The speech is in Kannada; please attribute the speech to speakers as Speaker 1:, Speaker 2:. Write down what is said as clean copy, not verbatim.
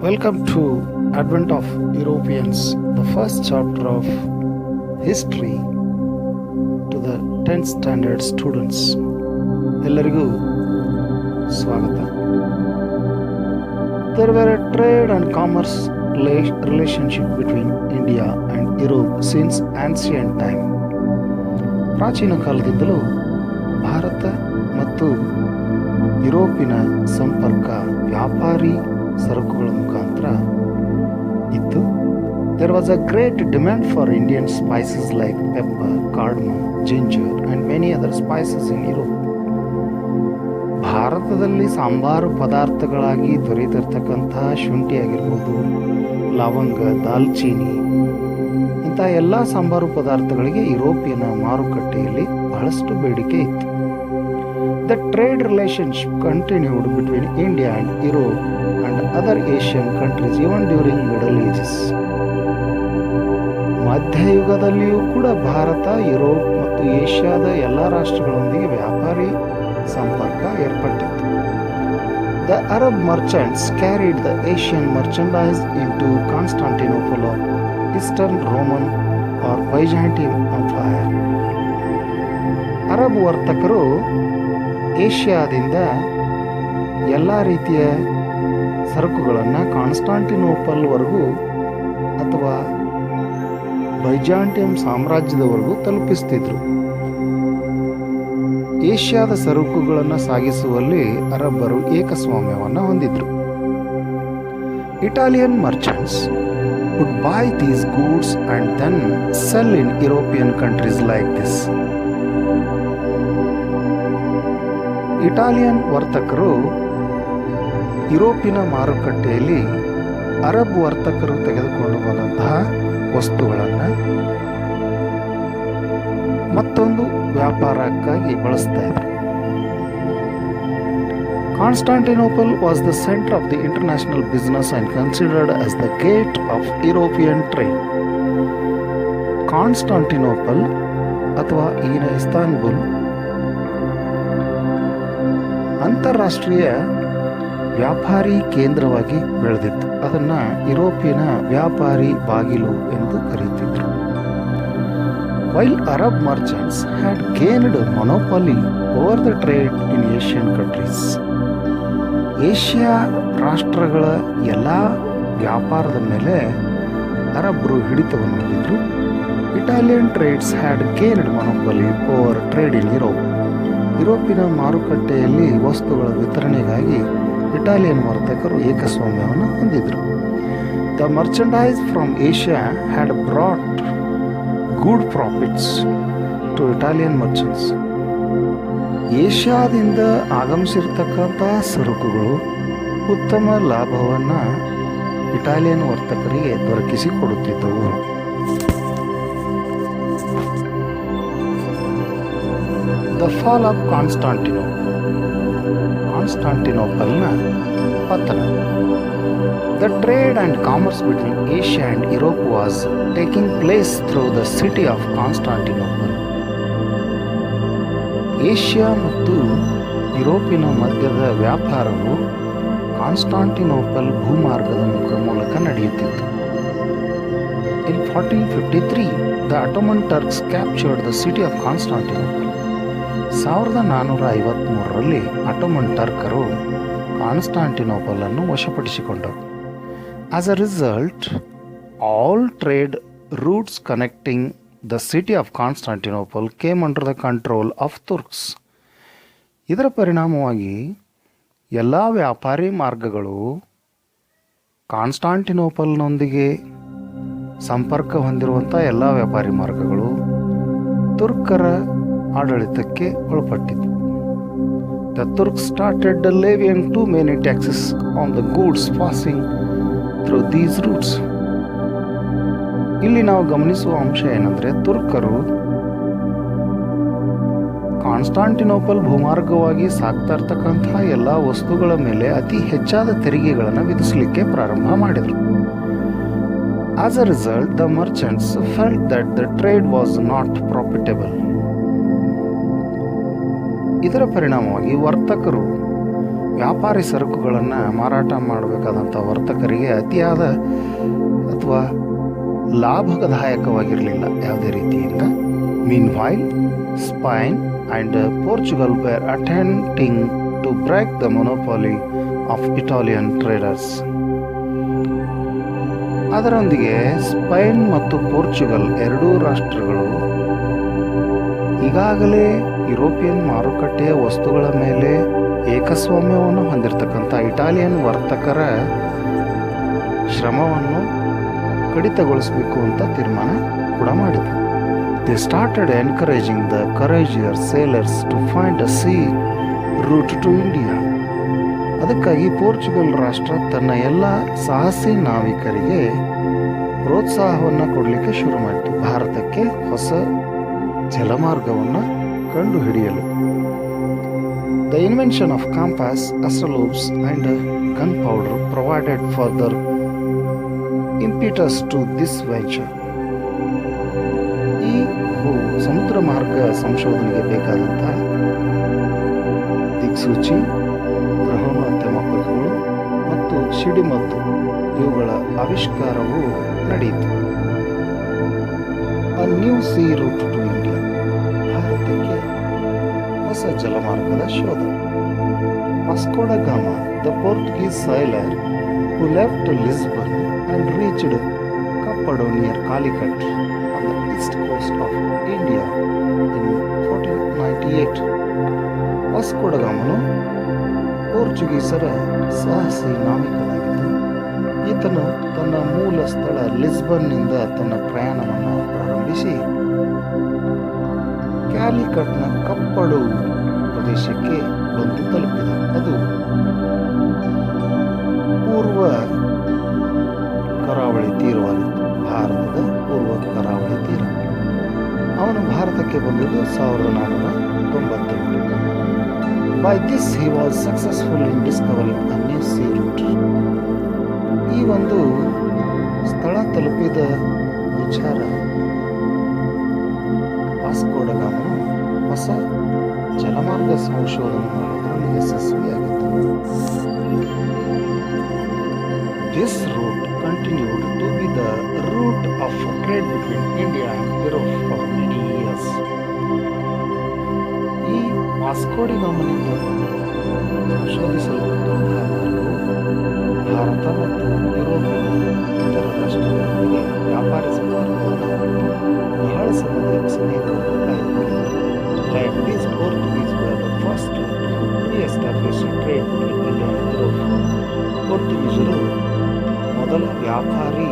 Speaker 1: Welcome to Advent of Europeans, the first chapter of history to the 10th standard students. ಎಲ್ಲರಿಗೂ ಸ್ವಾಗತ. There were a trade and commerce relationship between India and Europe since ancient time. ಪ್ರಾಚೀನ ಕಾಲದಿಂದಲೂ ಭಾರತ ಮತ್ತು ಯುರೋಪಿನ ಸಂಪರ್ಕ ವ್ಯಾಪಾರಿ ಸರಕುಗಳ ಮುಖಾಂತರ ಇತ್ತು. There was a great demand for Indian spices like pepper, cardamom, ginger and many other spices in Europe. ಭಾರತದಲ್ಲಿ ಸಾಂಬಾರು ಪದಾರ್ಥಗಳಾಗಿ ದೊರೆತಿರ್ತಕ್ಕಂತಹ ಶುಂಠಿ ಆಗಿರ್ಬೋದು, ಲವಂಗ, ದಾಲ್ಚೀನಿ ಇಂಥ ಎಲ್ಲ ಸಾಂಬಾರು ಪದಾರ್ಥಗಳಿಗೆ ಯುರೋಪಿಯನ್ ಮಾರುಕಟ್ಟೆಯಲ್ಲಿ ಬಹಳಷ್ಟು ಬೇಡಿಕೆ ಇತ್ತು. The trade relationship continued between India and Europe and other Asian countries even during Middle Ages. ಮಧ್ಯಯುಗದಲ್ಲಿಯೂ ಕೂಡ ಭಾರತ, ಯುರೋಪ್ ಮತ್ತು ಏಷ್ಯಾದ ಎಲ್ಲ ರಾಷ್ಟ್ರಗಳೊಂದಿಗೆ ವ್ಯಾಪಾರಿ ಸಂಪರ್ಕ ಏರ್ಪಟ್ಟಿತ್ತು. The Arab merchants carried the Asian merchandise into Constantinople of Eastern Roman or Byzantine Empire. Arab ವರ್ತಕರು ಏಷ್ಯಾದಿಂದ ಎಲ್ಲ ರೀತಿಯ ಸರಕುಗಳನ್ನು ಕಾನ್ಸ್ಟಾಂಟಿನೋಪಲ್ವರೆಗೂ ಅಥವಾ ಬೈಜಾಂಟಿಯಂ ಸಾಮ್ರಾಜ್ಯದವರೆಗೂ ತಲುಪಿಸ್ತಿದ್ರು. ಏಷ್ಯಾದ ಸರಕುಗಳನ್ನು ಸಾಗಿಸುವಲ್ಲಿ ಅರಬ್ಬರು ಏಕಸ್ವಾಮ್ಯವನ್ನು ಹೊಂದಿದ್ರು. Italian merchants would buy these goods and then sell in European countries like this. Italian ವರ್ತಕರು ಯುರೋಪಿನ ಮಾರುಕಟ್ಟೆಯಲ್ಲಿ ಅರಬ್ ವರ್ತಕರು ತೆಗೆದುಕೊಂಡು ಬಂದಂತಹ ವಸ್ತುಗಳನ್ನು ಮತ್ತೊಂದು ವ್ಯಾಪಾರಕ್ಕಾಗಿ ಬಳಸ್ತಾ ಇದ್ರು. Constantinople was the center of the international business and considered as the gate of European trade. Constantinople ಅಥವಾ ಈಗಿನ ಇಸ್ತಾನ್ಬುಲ್ ಅಂತಾರಾಷ್ಟ್ರೀಯ ವ್ಯಾಪಾರಿ ಕೇಂದ್ರವಾಗಿ ಬೆಳೆದಿತ್ತು. ಅದನ್ನು ಯುರೋಪಿಯನ್ ವ್ಯಾಪಾರಿ ಬಾಗಿಲು ಎಂದು ಕರೆಯುತ್ತಿದ್ದರು. While Arab merchants had gained monopoly over the trade in Asian countries. Asia ರಾಷ್ಟ್ರಗಳ ಎಲ್ಲ ವ್ಯಾಪಾರದ ಮೇಲೆ ಅರಬ್ರು ಹಿಡಿತವನ್ನು ಹೊಂದಿದ್ರು. Italian trades had gained monopoly over trade in Europe. ಯುರೋಪಿನ ಮಾರುಕಟ್ಟೆಯಲ್ಲಿ ವಸ್ತುಗಳ ವಿತರಣೆಗಾಗಿ ಇಟಾಲಿಯನ್ ವರ್ತಕರು ಏಕಸ್ವಾಮ್ಯವನ್ನು ಹೊಂದಿದ್ರು. The merchandise from Asia had brought good profits to Italian merchants. ಏಷ್ಯಾದಿಂದ ಆಗಮಿಸಿರ್ತಕ್ಕಂಥ ಸರಕುಗಳು ಉತ್ತಮ ಲಾಭವನ್ನು ಇಟಾಲಿಯನ್ ವರ್ತಕರಿಗೆ ದೊರಕಿಸಿಕೊಡುತ್ತಿದ್ದವು. ದ ಫಾಲ್ ಆಫ್ ಕಾನ್ಸ್ಟಾಂಟಿನೋಪಲ್ನ ಪತನ. The trade and commerce between Asia and Europe was taking place through the city of Constantinople. Asia ಮತ್ತು ಯುರೋಪಿನ ಮಧ್ಯದ ವ್ಯಾಪಾರವು ಕಾನ್ಸ್ಟಾಂಟಿನೋಪಲ್ ಭೂಮಾರ್ಗದ ಮೂಲಕ ನಡೆಯುತ್ತಿತ್ತು. In 1453 the Ottoman Turks captured the city of Constantinople. 1453ರಲ್ಲಿ ಅಟೋಮನ್ ಟರ್ಕರು ಕಾನ್ಸ್ಟಾಂಟಿನೋಪಲ್ ಅನ್ನು ವಶಪಡಿಸಿಕೊಂಡರು. As a result all trade routes connecting the city of Constantinople came under the control of Turks. ಇದರ ಪರಿಣಾಮವಾಗಿ ಎಲ್ಲ ವ್ಯಾಪಾರಿ ಮಾರ್ಗಗಳು ಕಾನ್ಸ್ಟಾಂಟಿನೋಪಲ್ನೊಂದಿಗೆ ಸಂಪರ್ಕ ಹೊಂದಿರುವಂಥ ಎಲ್ಲ ವ್ಯಾಪಾರಿ ಮಾರ್ಗಗಳು ತುರ್ಕರ ಆಡಳಿತಕ್ಕೆ ಒಳಪಟ್ಟಿತು. The Turks started levying too many taxes on the goods passing through these routes. ಇಲ್ಲಿ ನಾವು ಗಮನಿಸುವ ಅಂಶ ಏನಂದರೆ, ತುರ್ಕರು ಕಾನ್ಸ್ಟಾಂಟಿನೋಪಲ್ ಭೂಮಾರ್ಗವಾಗಿ ಸಾಗ್ತಾ ಇರ್ತಕ್ಕಂತಹ ಎಲ್ಲ ವಸ್ತುಗಳ ಮೇಲೆ ಅತಿ ಹೆಚ್ಚಾದ ತೆರಿಗೆಗಳನ್ನು ವಿಧಿಸಲಿಕ್ಕೆ ಪ್ರಾರಂಭ ಮಾಡಿದರು. As a result the merchants felt that the trade was not profitable. ಇದರ ಪರಿಣಾಮವಾಗಿ ವರ್ತಕರು ವ್ಯಾಪಾರಿ ಸರಕುಗಳನ್ನು ಮಾರಾಟ ಮಾಡಬೇಕಾದಂಥ ವರ್ತಕರಿಗೆ ಅತಿಯಾದ ಅಥವಾ ಲಾಭದಾಯಕವಾಗಿರಲಿಲ್ಲ ಯಾವುದೇ ರೀತಿಯಿಂದ. Meanwhile Spain and Portugal were attempting to break the monopoly of Italian traders. ಅದರೊಂದಿಗೆ ಸ್ಪೈನ್ ಮತ್ತು ಪೋರ್ಚುಗಲ್ ಎರಡೂ ರಾಷ್ಟ್ರಗಳು ಈಗಾಗಲೇ ಯುರೋಪಿಯನ್ ಮಾರುಕಟ್ಟೆಯ ವಸ್ತುಗಳ ಮೇಲೆ ಏಕಸ್ವಾಮ್ಯವನ್ನು ಹೊಂದಿರತಕ್ಕಂಥ ಇಟಾಲಿಯನ್ ವರ್ತಕರ ಶ್ರಮವನ್ನು ಕಡಿತಗೊಳಿಸಬೇಕು ಅಂತ ತೀರ್ಮಾನ ಕೂಡ ಮಾಡಿದರು. They started encouraging the courageous sailors to find a sea route to India. ಅದಕ್ಕಾಗಿ ಪೋರ್ಚುಗಲ್ ರಾಷ್ಟ್ರ ತನ್ನ ಎಲ್ಲ ಸಾಹಸಿ ನಾವಿಕರಿಗೆ ಪ್ರೋತ್ಸಾಹವನ್ನು ಕೊಡಲಿಕ್ಕೆ ಶುರು ಮಾಡಿತು, ಭಾರತಕ್ಕೆ ಹೊಸ ಜಲಮಾರ್ಗವನ್ನು ಕಂಡುಹಿಡಿಯಲು. The invention of compass, astrolabes and gunpowder provided further impetus to this venture. ಈ ಸಮುದ್ರ ಮಾರ್ಗ ಸಂಶೋಧನೆಗೆ ಬೇಕಾದಂಥ ದಿಕ್ಸೂಚಿ, ಗ್ರಹಣಾತ್ಮಕಗಳು ಮತ್ತು ಸಿಡಿಮದ್ದು ಇವುಗಳ ಆವಿಷ್ಕಾರವು ನಡೆಯಿತು. A new sea route to India, ಭಾರತಕ್ಕೆ ಹೊಸ ಜಲಮಾರ್ಗದ ಶೋಧ. Vasco da Gama, the Portuguese sailor who left Lisbon and reached Kappad near Calicut on the east coast of India in 1498. Vasco da ಗಾಮನು ಪೋರ್ಚುಗೀಸರ ಸಾಹಸಿ ನಾವಿಕನಾಗಿದ್ದು, ಈತನು ತನ್ನ ಮೂಲ ಸ್ಥಳ ಲಿಸ್ಬನ್ನಿಂದ ತನ್ನ ಪ್ರಯಾಣವನ್ನು ಪ್ರಾರಂಭಿಸಿ ಕ್ಯಾಲಿಕಟ್ನ ಕಪ್ಪಡು ಪ್ರದೇಶಕ್ಕೆ ಬಂದು ತಲುಪಿದ. ಅದು ಪೂರ್ವ ಕರಾವಳಿ ತೀರವಾಗಿತ್ತು, ಭಾರತದ ಪೂರ್ವ ಕರಾವಳಿ ತೀರ. ಅವನು ಭಾರತಕ್ಕೆ ಬಂದಿದ್ದು 1498. By this he was successful in discovering a new sea route. ಈ ಒಂದು ಸ್ಥಳ ತಲುಪಿದ ವಿಚಾರ ವಾಸ್ಕೋ ಡ ಗಾಮನು ಹೊಸ ಜಲಮಾರ್ಗ ಸಂಶೋಧನೆ ಮಾಡೋದ್ರಲ್ಲಿ ಯಶಸ್ವಿಯಾಗಿತ್ತು. This route continued to be the route of trade between India and Europe for many years. ಈ ವಾಸ್ಕೋ ಡಿ ಗಾಮನಿಂದ ಸಂಶೋಧಿಸಲ್ಪಟ್ಟಂತಹ ಮಾರ್ಗವು ಭಾರತ ಮತ್ತು ಯುರೋಪಿನ ಇತರ ರಾಷ್ಟ್ರಗಳೊಂದಿಗೆ ವ್ಯಾಪಾರ ಸಂಪರ್ಕವನ್ನು ಬಹಳ ಸಮಯದವರೆಗೂ ಕಾಯ್ದುಕೊಂಡಿದೆ. Like these Portuguese were the first to re-establish trade between India and Europe. ಪೋರ್ಚುಗೀಸರು ಮೊದಲ ವ್ಯಾಪಾರಿ